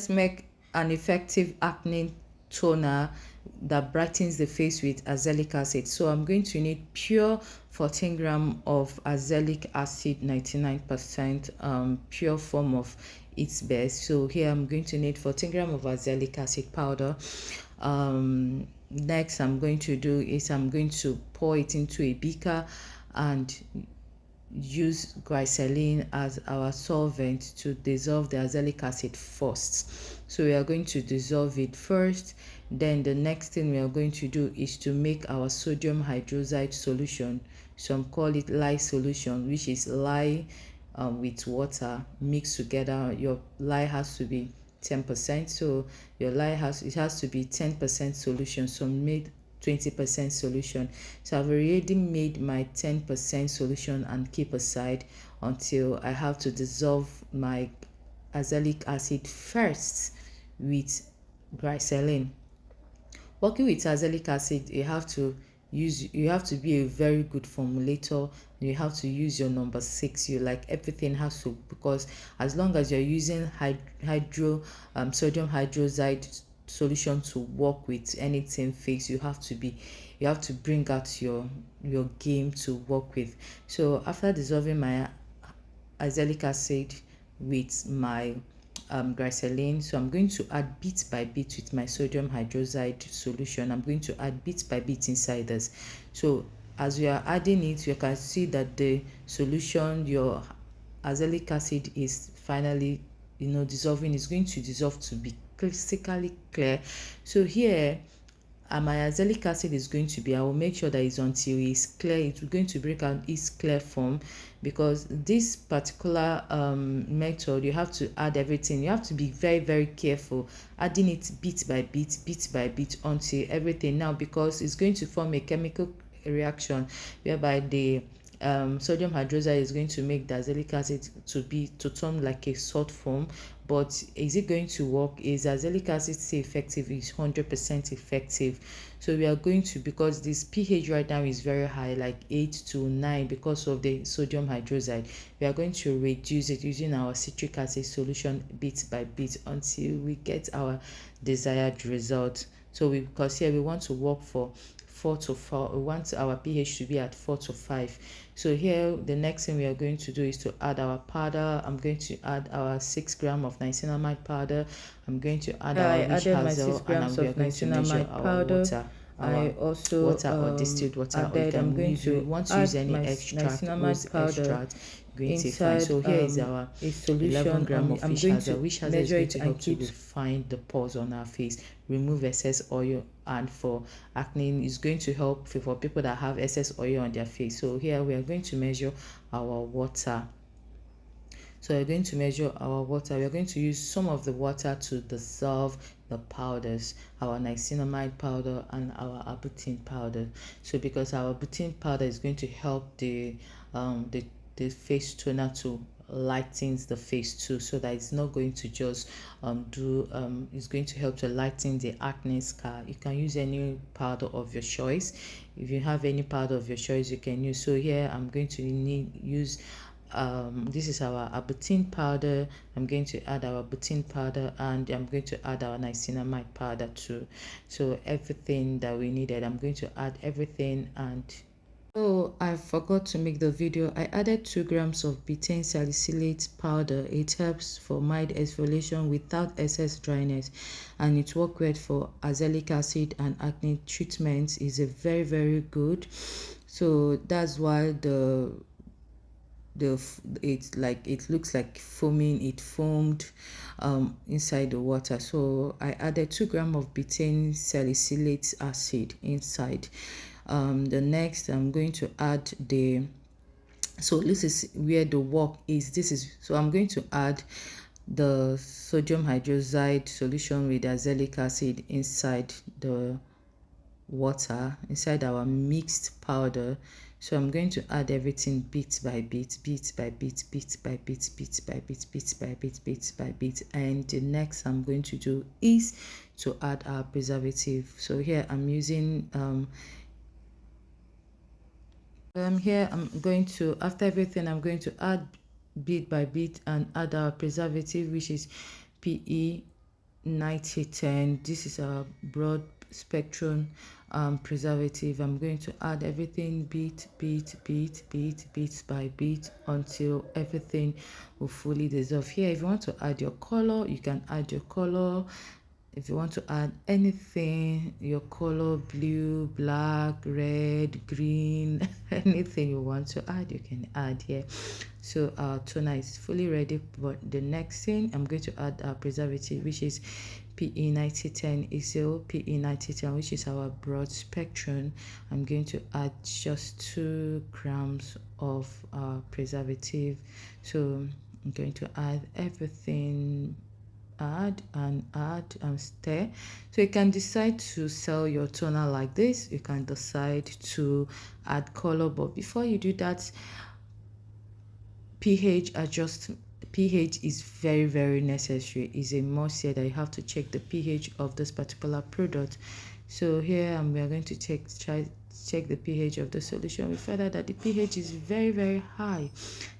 Make an effective acne toner that brightens the face with azelaic acid. So I'm going to need pure 14 gram of azelaic acid, 99% pure form of its best. So here I'm going to need 14 gram of azelaic acid powder. Next I'm going to do is I'm going to pour it into a beaker and use glycerin as our solvent to dissolve the azelaic acid first. So we are going to dissolve it first. Then the next thing we are going to do is to make our sodium hydroxide solution. Some call it lye solution, which is lye with water mixed together. Your lye has to be 10%, so your lye has to be 10% solution. So made 20% solution. So I've already made my 10% solution and keep aside until I have to dissolve my azelaic acid first with glycerin. Working with azelaic acid, you have to be a very good formulator. You have to use your number 6. You like everything has to, because as long as you're using sodium hydroxide solution to work with anything face, you have to bring out your game to work with. So after dissolving my azelaic acid with my glycerin, so I'm going to add bit by bit with my sodium hydroxide solution. I'm going to add bit by bit inside this. So as we are adding it, you can see that the solution, your azelaic acid, is finally dissolving. It's going to dissolve to be critically clear. So here my azelaic acid is going to be, I will make sure that it's until it's clear, it's going to break out its clear form, because this particular method, you have to add everything. You have to be very, very careful adding it bit by bit until everything, now because it's going to form a chemical reaction whereby the sodium hydroxide is going to make the azelaic acid to turn like a salt form. But is it going to work? Is azelaic acid still effective? Is 100% effective? So we are going to, because this pH right now is very high, like 8 to 9, because of the sodium hydroxide, we are going to reduce it using our citric acid solution bit by bit until we get our desired result. So because here we want to work for 4 to 4, we want our pH to be at 4 to 5. So here the next thing we are going to do is to add our powder. I'm going to add our 6 gram of niacinamide powder. I'm going to add our witch hazel, and we are going to measure our water. I also water or distilled water, or you can use, if you want to use any extract, use extract, going to fine. So here is our a solution. 11 gram of witch hazel. Witch hazel is going to help to keep refine the pores on our face, remove excess oil, and for acne is going to help for people that have excess oil on their face. So here we are going to measure our water. So we're going to measure our water. We're going to use some of the water to dissolve the powders, our niacinamide powder and our arbutin powder. So because our arbutin powder is going to help the face toner to lightens the face too, so that it's not going to just it's going to help to lighten the acne scar. You can use any powder of your choice. If you have any powder of your choice, you can use. So here I'm going to use this is our arbutin powder. I'm going to add our arbutin powder, and I'm going to add our niacinamide powder too. So everything that we needed, I'm going to add everything. And so I forgot to make the video. I added 2 grams of betaine salicylate powder. It helps for mild exfoliation without excess dryness, and it works well for azelaic acid and acne treatments. Is a very, very good. So that's why it looks like foaming. It foamed inside the water. So I added 2 grams of betaine salicylate acid inside. The next I'm going to add so this is where the work is. So I'm going to add the sodium hydroxide solution with azelaic acid inside the water, inside our mixed powder. So I'm going to add everything bit by bit, and the next I'm going to do is to add our preservative. So here I'm using here I'm going to, after everything, I'm going to add bit by bit and add our preservative, which is PE 9010. This is a broad spectrum preservative. I'm going to add everything bit by bit until everything will fully dissolve. Here, if you want to add your color, you can add your color. If you want to add anything, your color, blue, black, red, green, anything you want to add, you can add here. So our toner is fully ready, but the next thing I'm going to add our preservative, which is PE9010 Azelaic PE9010, which is our broad spectrum. I'm going to add just 2 grams of preservative. So I'm going to add everything, add and stir. So you can decide to sell your toner like this, you can decide to add color, but before you do that, pH is very necessary. Is a must here that you have to check the pH of this particular product. So here we are going to check the pH of the solution. We find out that the pH is very high.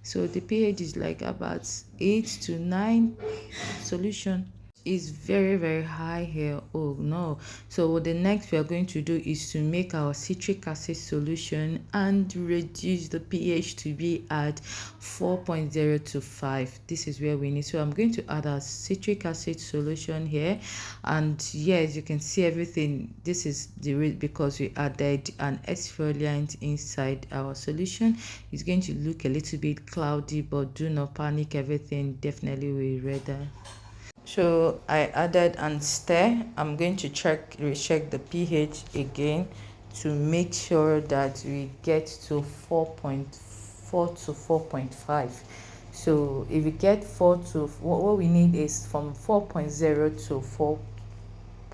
So the pH is like about 8 to 9. Solution is very high here. Oh no. So what the next we are going to do is to make our citric acid solution and reduce the pH to be at 4.0 to 5. This is where we need. So I'm going to add our citric acid solution here, and yes, you can see everything. This is the rate because we added an exfoliant inside our solution. It's going to look a little bit cloudy, but do not panic, everything definitely will ready. So I added and stir. I'm going to recheck the pH again to make sure that we get to 4.4 to 4.5. So if we get 4 to what we need is from 4.0 to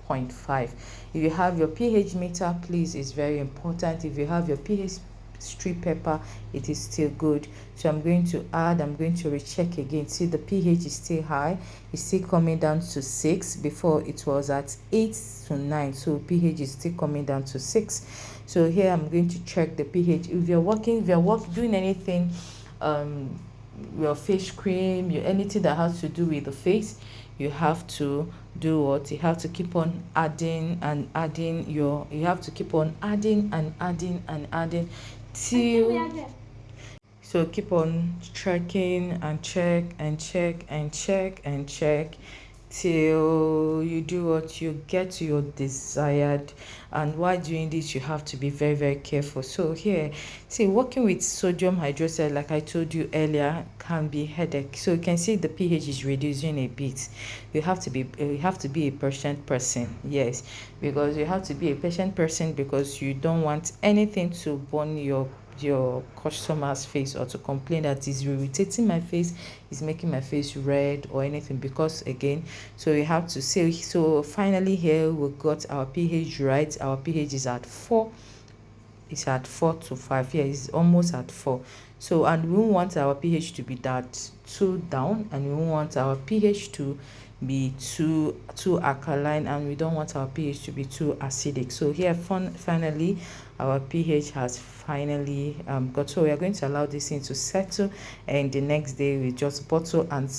4.5. If you have your pH meter, please, it's very important. If you have your pH strip pepper, it is still good. So I'm going to recheck again. See, the pH is still high, it's still coming down to 6. Before it was at 8 to 9, so pH is still coming down to 6. So here I'm going to check the pH. If you're doing anything, your face cream, anything that has to do with the face, you have to do what? You have to keep on adding and adding you have to keep on adding and adding till. So keep on checking and check till you do what? You get to your desired. And while doing this, you have to be very careful. So here, see, working with sodium hydroxide, like I told you earlier, can be headache. So you can see the pH is reducing a bit. You have to be a patient person. Yes, because you have to be a patient person, because you don't want anything to burn your customer's face, or to complain that is irritating my face, is making my face red or anything, because again, so you have to say. So finally here we got our pH right. Our pH is at 4. It's at 4 to 5. Here it's almost at 4. So, and we want our pH to be that 2 down, and we want our pH to be too alkaline, and we don't want our pH to be too acidic. So here finally our pH has finally got. So we are going to allow this thing to settle, and the next day we just bottle and